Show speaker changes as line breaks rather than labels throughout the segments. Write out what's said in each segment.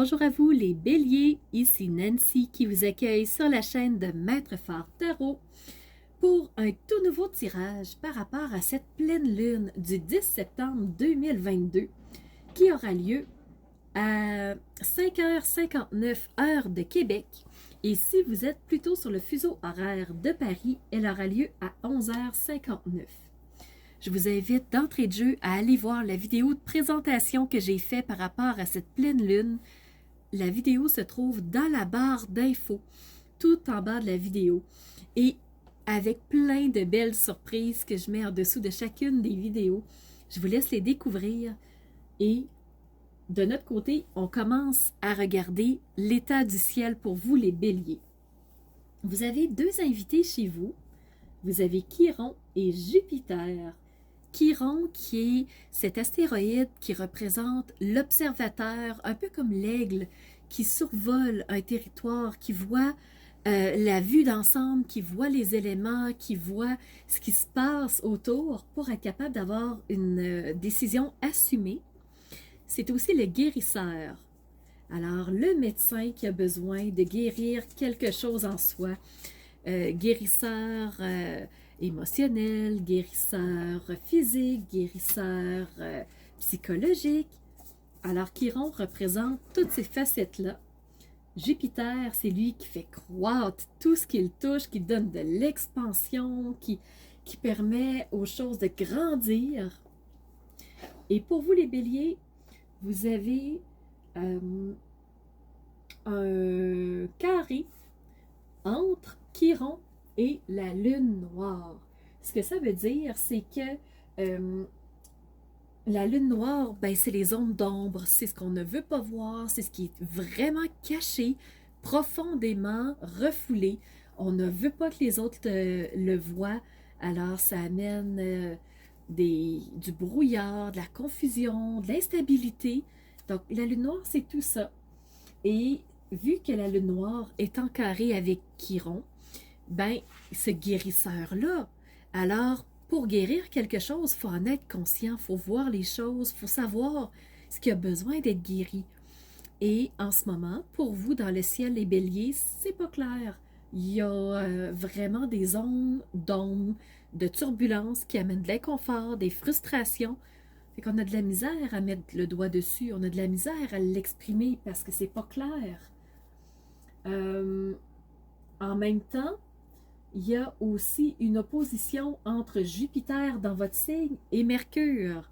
Bonjour à vous les béliers, ici Nancy qui vous accueille sur la chaîne de Maître Phare Tarot pour un tout nouveau tirage par rapport à cette pleine lune du 10 septembre 2022 qui aura lieu à 5h59 heure de Québec. Et si vous êtes plutôt sur le fuseau horaire de Paris, elle aura lieu à 11h59. Je vous invite d'entrée de jeu à aller voir la vidéo de présentation que j'ai faite par rapport à cette pleine lune. La vidéo se trouve dans la barre d'infos, tout en bas de la vidéo. Et avec plein de belles surprises que je mets en dessous de chacune des vidéos. Je vous laisse les découvrir. Et de notre côté, on commence à regarder l'état du ciel pour vous les béliers. Vous avez deux invités chez vous. Vous avez Chiron et Jupiter. Chiron qui est cet astéroïde qui représente l'observateur, un peu comme l'aigle qui survole un territoire, qui voit la vue d'ensemble, qui voit les éléments, qui voit ce qui se passe autour pour être capable d'avoir une décision assumée. C'est aussi le guérisseur. Alors, le médecin qui a besoin de guérir quelque chose en soi, guérisseur émotionnel, guérisseur physique, guérisseur psychologique. Alors, Chiron représente toutes ces facettes-là. Jupiter, c'est lui qui fait croître tout ce qu'il touche, qui donne de l'expansion, qui permet aux choses de grandir. Et pour vous, les béliers, vous avez un carré entre Chiron et la lune noire. Ce que ça veut dire, c'est que la lune noire, ben, c'est les zones d'ombre, c'est ce qu'on ne veut pas voir, c'est ce qui est vraiment caché, profondément refoulé. On ne veut pas que les autres le voient, alors ça amène du brouillard, de la confusion, de l'instabilité. Donc la lune noire, c'est tout ça. Et vu que la lune noire est en carré avec Chiron, ben, ce guérisseur-là, alors, pour guérir quelque chose, il faut en être conscient, il faut voir les choses, il faut savoir ce qui a besoin d'être guéri. Et en ce moment, pour vous, dans le ciel, les béliers, c'est pas clair. Il y a vraiment des zones d'ombre, de turbulences qui amènent de l'inconfort, des frustrations. Fait qu'on a de la misère à mettre le doigt dessus, on a de la misère à l'exprimer parce que c'est pas clair. En même temps, il y a aussi une opposition entre Jupiter dans votre signe et Mercure.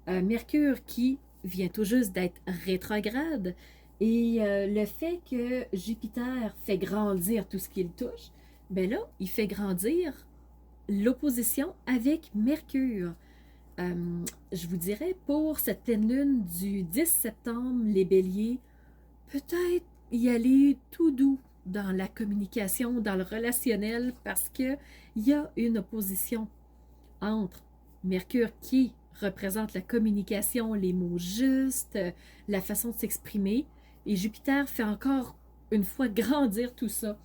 Mercure qui vient tout juste d'être rétrograde et le fait que Jupiter fait grandir tout ce qu'il touche, ben là, il fait grandir l'opposition avec Mercure. Je vous dirais, pour cette pleine lune du 10 septembre, les béliers, peut-être y aller tout doux dans la communication, dans le relationnel, parce qu'il y a une opposition entre Mercure qui représente la communication, les mots justes, la façon de s'exprimer, et Jupiter fait encore une fois grandir tout ça.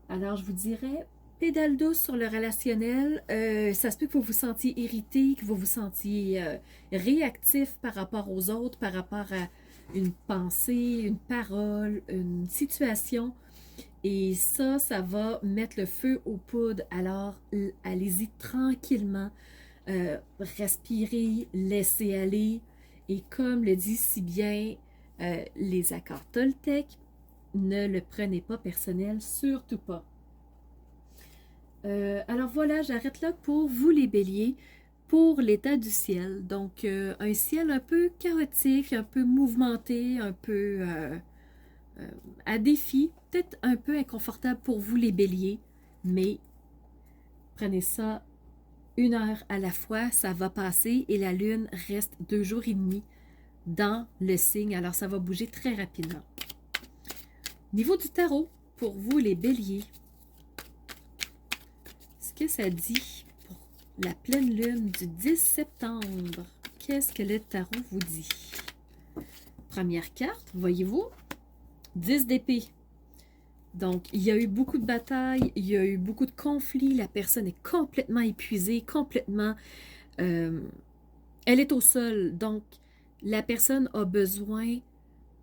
Alors je vous dirais, pédale douce sur le relationnel, ça se peut que vous vous sentiez irrité, que vous vous sentiez réactif par rapport aux autres, par rapport à une pensée, une parole, une situation. Et ça va mettre le feu aux poudres. Alors, allez-y tranquillement. Respirez, laissez aller. Et comme le dit si bien les accords Toltec, ne le prenez pas personnel, surtout pas. Alors voilà, j'arrête là pour vous les béliers, pour l'état du ciel. Donc, un ciel un peu chaotique, un peu mouvementé, un peu à défi, peut-être un peu inconfortable pour vous les béliers, mais prenez ça une heure à la fois, ça va passer et la lune reste 2 jours et demi dans le signe, alors ça va bouger très rapidement. Niveau du tarot, pour vous les béliers, ce que ça dit pour la pleine lune du 10 septembre? Qu'est-ce que le tarot vous dit? Première carte, voyez-vous? 10 d'épée. Donc, il y a eu beaucoup de batailles, il y a eu beaucoup de conflits, la personne est complètement épuisée, complètement... elle est au sol, donc la personne a besoin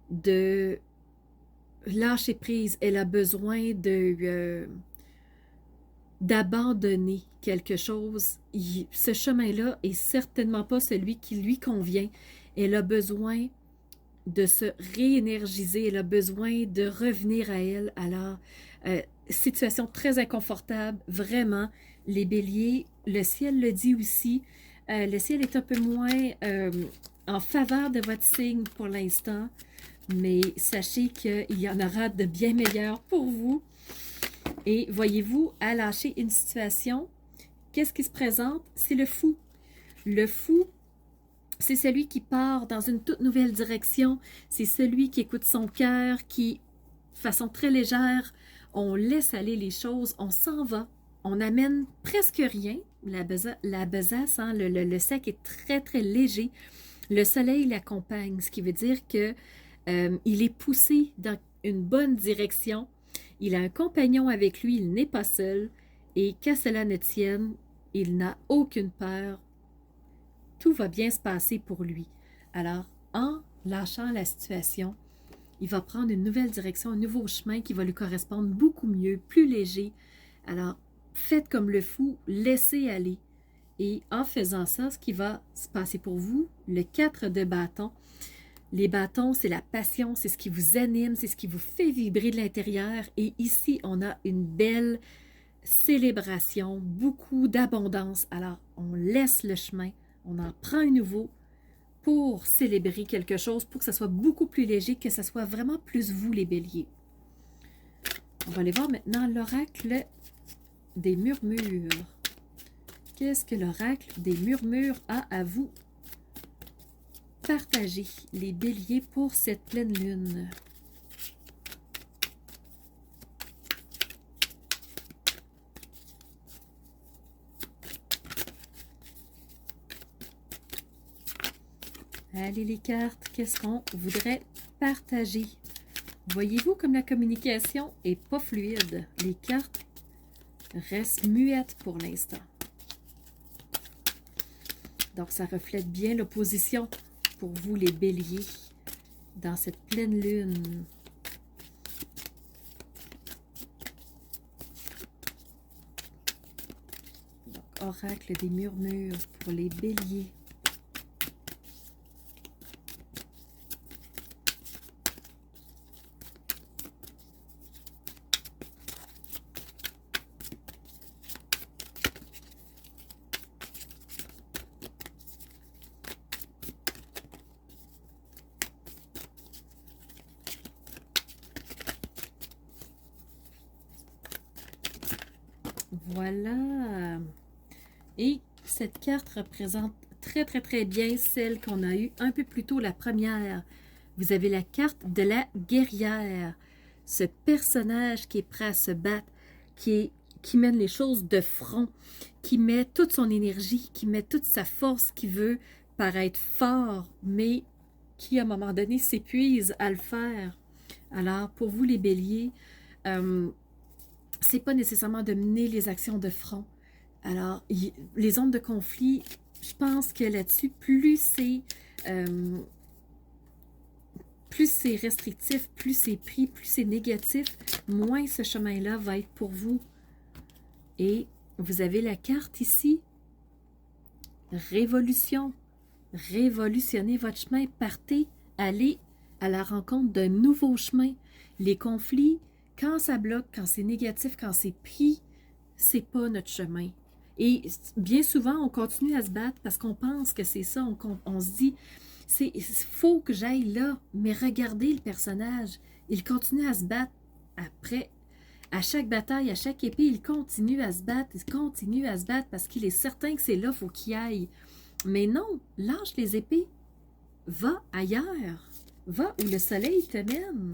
de lâcher prise. Elle a besoin d'abandonner quelque chose. Ce chemin-là est certainement pas celui qui lui convient. Elle a besoin de se réénergiser, elle a besoin de revenir à elle. Alors, situation très inconfortable, vraiment. Les béliers, le ciel le dit aussi, le ciel est un peu moins en faveur de votre signe pour l'instant, mais sachez qu'il y en aura de bien meilleurs pour vous. Et voyez-vous, à lâcher une situation, qu'est-ce qui se présente? C'est le fou. Le fou, c'est celui qui part dans une toute nouvelle direction. C'est celui qui écoute son cœur, qui, de façon très légère, on laisse aller les choses, on s'en va. On n'amène presque rien. La besace, hein, le sac est très, très léger. Le soleil l'accompagne, ce qui veut dire que il est poussé dans une bonne direction. Il a un compagnon avec lui, il n'est pas seul. Et qu'à cela ne tienne, il n'a aucune peur. Tout va bien se passer pour lui. Alors, en lâchant la situation, il va prendre une nouvelle direction, un nouveau chemin qui va lui correspondre beaucoup mieux, plus léger. Alors, faites comme le fou, laissez aller. Et en faisant ça, ce qui va se passer pour vous, le 4 de bâton. Les bâtons, c'est la passion, c'est ce qui vous anime, c'est ce qui vous fait vibrer de l'intérieur. Et ici, on a une belle célébration, beaucoup d'abondance. Alors, on laisse le chemin, on en prend un nouveau pour célébrer quelque chose, pour que ça soit beaucoup plus léger, que ça soit vraiment plus vous, les béliers. On va aller voir maintenant l'oracle des murmures. Qu'est-ce que l'oracle des murmures a à vous partager, les béliers, pour cette pleine lune? Allez les cartes, qu'est-ce qu'on voudrait partager? Voyez-vous comme la communication est pas fluide. Les cartes restent muettes pour l'instant. Donc ça reflète bien l'opposition pour vous les béliers dans cette pleine lune. Donc oracle des murmures pour les béliers. Voilà. Et cette carte représente très, très, très bien celle qu'on a eue un peu plus tôt, la première. Vous avez la carte de la guerrière. Ce personnage qui est prêt à se battre, qui mène les choses de front, qui met toute son énergie, qui met toute sa force, qui veut paraître fort, mais qui, à un moment donné, s'épuise à le faire. Alors, pour vous, les béliers, c'est pas nécessairement de mener les actions de front. Alors, les zones de conflit, je pense que là-dessus, plus c'est restrictif, plus c'est pris, plus c'est négatif, moins ce chemin-là va être pour vous. Et vous avez la carte ici, révolution. Révolutionnez votre chemin, partez, allez à la rencontre d'un nouveau chemin. Les conflits, quand ça bloque, quand c'est négatif, quand c'est pris, c'est pas notre chemin. Et bien souvent, on continue à se battre parce qu'on pense que c'est ça. On se dit, il faut que j'aille là. Mais regardez le personnage. Il continue à se battre après. À chaque bataille, à chaque épée, il continue à se battre. Il continue à se battre parce qu'il est certain que c'est là, il faut qu'il aille. Mais non, lâche les épées. Va ailleurs. Va où le soleil te mène.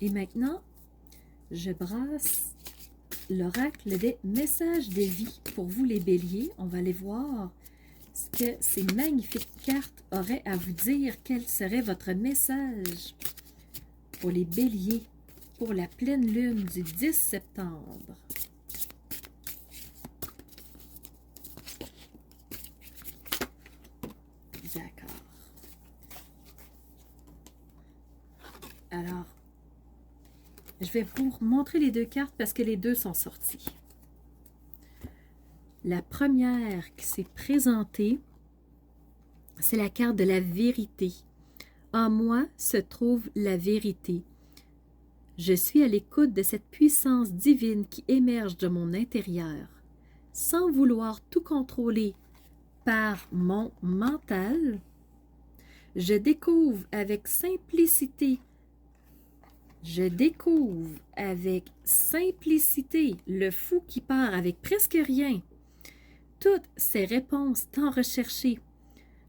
Et maintenant, je brasse l'oracle des messages de vie pour vous les béliers. On va aller voir ce que ces magnifiques cartes auraient à vous dire. Quel serait votre message pour les béliers pour la pleine lune du 10 septembre? Alors, je vais vous montrer les deux cartes parce que les deux sont sorties. La première qui s'est présentée, c'est la carte de la vérité. En moi se trouve la vérité. Je suis à l'écoute de cette puissance divine qui émerge de mon intérieur. Sans vouloir tout contrôler par mon mental, je découvre avec simplicité le fou qui part avec presque rien. Toutes ces réponses tant recherchées.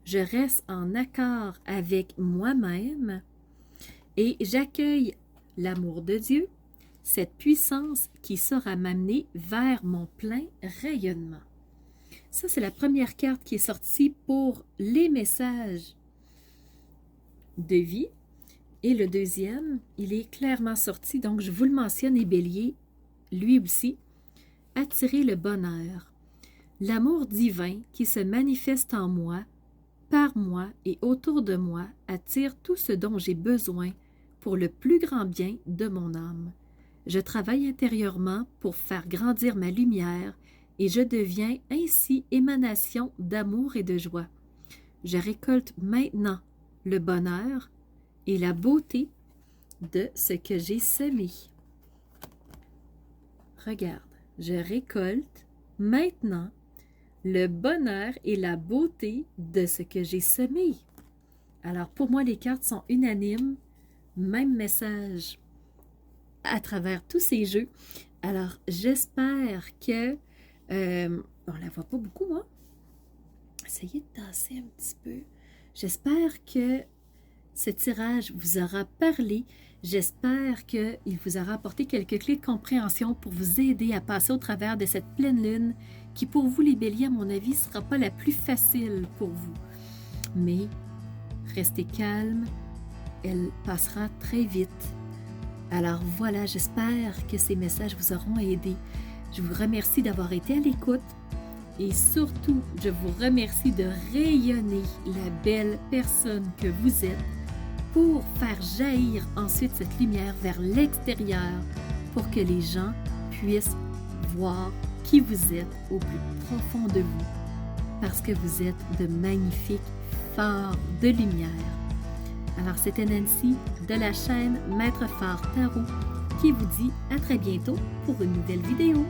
Je reste en accord avec moi-même et j'accueille l'amour de Dieu, cette puissance qui saura m'amener vers mon plein rayonnement. Ça, c'est la première carte qui est sortie pour les messages de vie. Et le deuxième, il est clairement sorti, donc je vous le mentionne, et Bélier, lui aussi, attirer le bonheur. L'amour divin qui se manifeste en moi, par moi et autour de moi attire tout ce dont j'ai besoin pour le plus grand bien de mon âme. Je travaille intérieurement pour faire grandir ma lumière et je deviens ainsi émanation d'amour et de joie. Je récolte maintenant le bonheur et la beauté de ce que j'ai semé. Regarde, je récolte maintenant le bonheur et la beauté de ce que j'ai semé. Alors, pour moi, les cartes sont unanimes. Même message à travers tous ces jeux. Alors, j'espère que... on la voit pas beaucoup, moi. Essayez de tasser un petit peu. J'espère que ce tirage vous aura parlé. J'espère qu'il vous aura apporté quelques clés de compréhension pour vous aider à passer au travers de cette pleine lune qui, pour vous, les béliers, à mon avis, ne sera pas la plus facile pour vous. Mais restez calme, elle passera très vite. Alors voilà, j'espère que ces messages vous auront aidé. Je vous remercie d'avoir été à l'écoute et surtout, je vous remercie de rayonner la belle personne que vous êtes pour faire jaillir ensuite cette lumière vers l'extérieur pour que les gens puissent voir qui vous êtes au plus profond de vous parce que vous êtes de magnifiques phares de lumière. Alors, c'était Nancy de la chaîne Maître Phare Tarot qui vous dit à très bientôt pour une nouvelle vidéo.